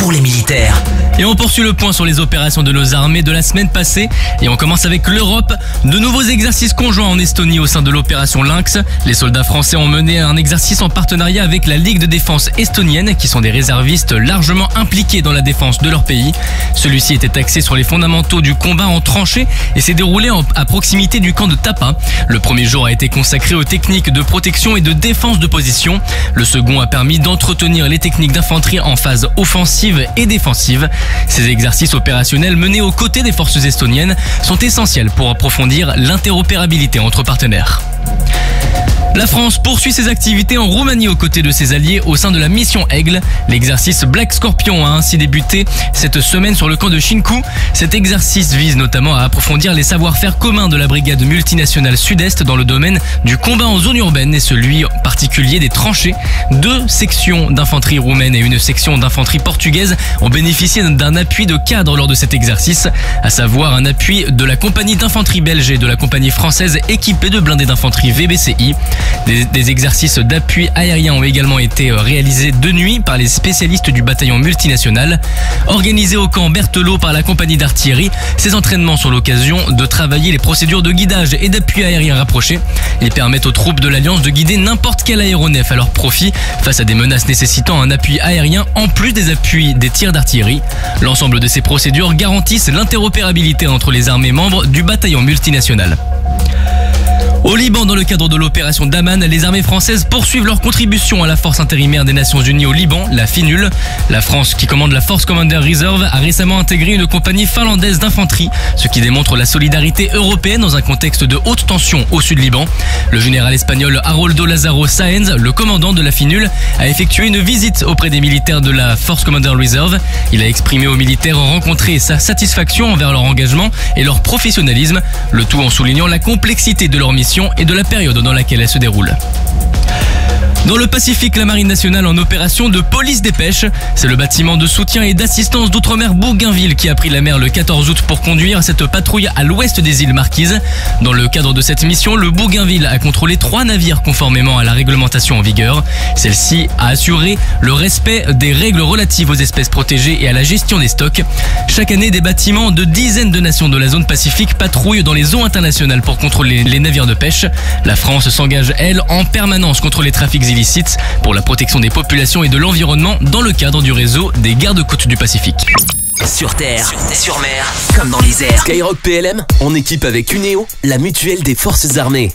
pour les militaires. Et on poursuit le point sur les opérations de nos armées de la semaine passée. Et on commence avec l'Europe. De nouveaux exercices conjoints en Estonie au sein de l'opération Lynx. Les soldats français ont mené un exercice en partenariat avec la Ligue de défense estonienne, qui sont des réservistes largement impliqués dans la défense de leur pays. Celui-ci était axé sur les fondamentaux du combat en tranchée et s'est déroulé à proximité du camp de Tapa. Le premier jour a été consacré aux techniques de protection et de défense de position. Le second a permis d'entretenir les techniques d'infanterie en phase offensive et défensive. Ces exercices opérationnels menés aux côtés des forces estoniennes sont essentiels pour approfondir l'interopérabilité entre partenaires. La France poursuit ses activités en Roumanie aux côtés de ses alliés au sein de la mission Aigle. L'exercice Black Scorpion a ainsi débuté cette semaine sur le camp de Chinku. Cet exercice vise notamment à approfondir les savoir-faire communs de la brigade multinationale Sud-Est dans le domaine du combat en zone urbaine et celui particulier des tranchées. 2 sections d'infanterie roumaine et une section d'infanterie portugaise ont bénéficié d'un appui de cadre lors de cet exercice, à savoir un appui de la compagnie d'infanterie belge et de la compagnie française équipée de blindés d'infanterie VBCI. Des exercices d'appui aérien ont également été réalisés de nuit par les spécialistes du bataillon multinational. Organisés au camp Berthelot par la compagnie d'artillerie, ces entraînements sont l'occasion de travailler les procédures de guidage et d'appui aérien rapprochés. Ils permettent aux troupes de l'Alliance de guider n'importe quel aéronef à leur profit face à des menaces nécessitant un appui aérien en plus des appuis des tirs d'artillerie. L'ensemble de ces procédures garantissent l'interopérabilité entre les armées membres du bataillon multinational. Au Liban, dans le cadre de l'opération Daman, les armées françaises poursuivent leur contribution à la force intérimaire des Nations Unies au Liban, la FINUL. La France, qui commande la Force Commander Reserve, a récemment intégré une compagnie finlandaise d'infanterie, ce qui démontre la solidarité européenne dans un contexte de haute tension au sud Liban. Le général espagnol Haroldo Lázaro Sáenz, le commandant de la FINUL, a effectué une visite auprès des militaires de la Force Commander Reserve. Il a exprimé aux militaires rencontrés sa satisfaction envers leur engagement et leur professionnalisme, le tout en soulignant la complexité de leur mission et de la période dans laquelle elle se déroule. Dans le Pacifique, la Marine nationale en opération de police des pêches. C'est le bâtiment de soutien et d'assistance d'outre-mer Bougainville qui a pris la mer le 14 août pour conduire cette patrouille à l'ouest des îles Marquises. Dans le cadre de cette mission, le Bougainville a contrôlé 3 navires conformément à la réglementation en vigueur. Celle-ci a assuré le respect des règles relatives aux espèces protégées et à la gestion des stocks. Chaque année, des bâtiments de dizaines de nations de la zone Pacifique patrouillent dans les eaux internationales pour contrôler les navires de pêche. La France s'engage, elle, en permanence contre les trafics illicites pour la protection des populations et de l'environnement dans le cadre du réseau des gardes-côtes du Pacifique. Sur terre, sur mer, comme dans les airs. Skyrock PLM, en équipe avec Uneo, la mutuelle des forces armées.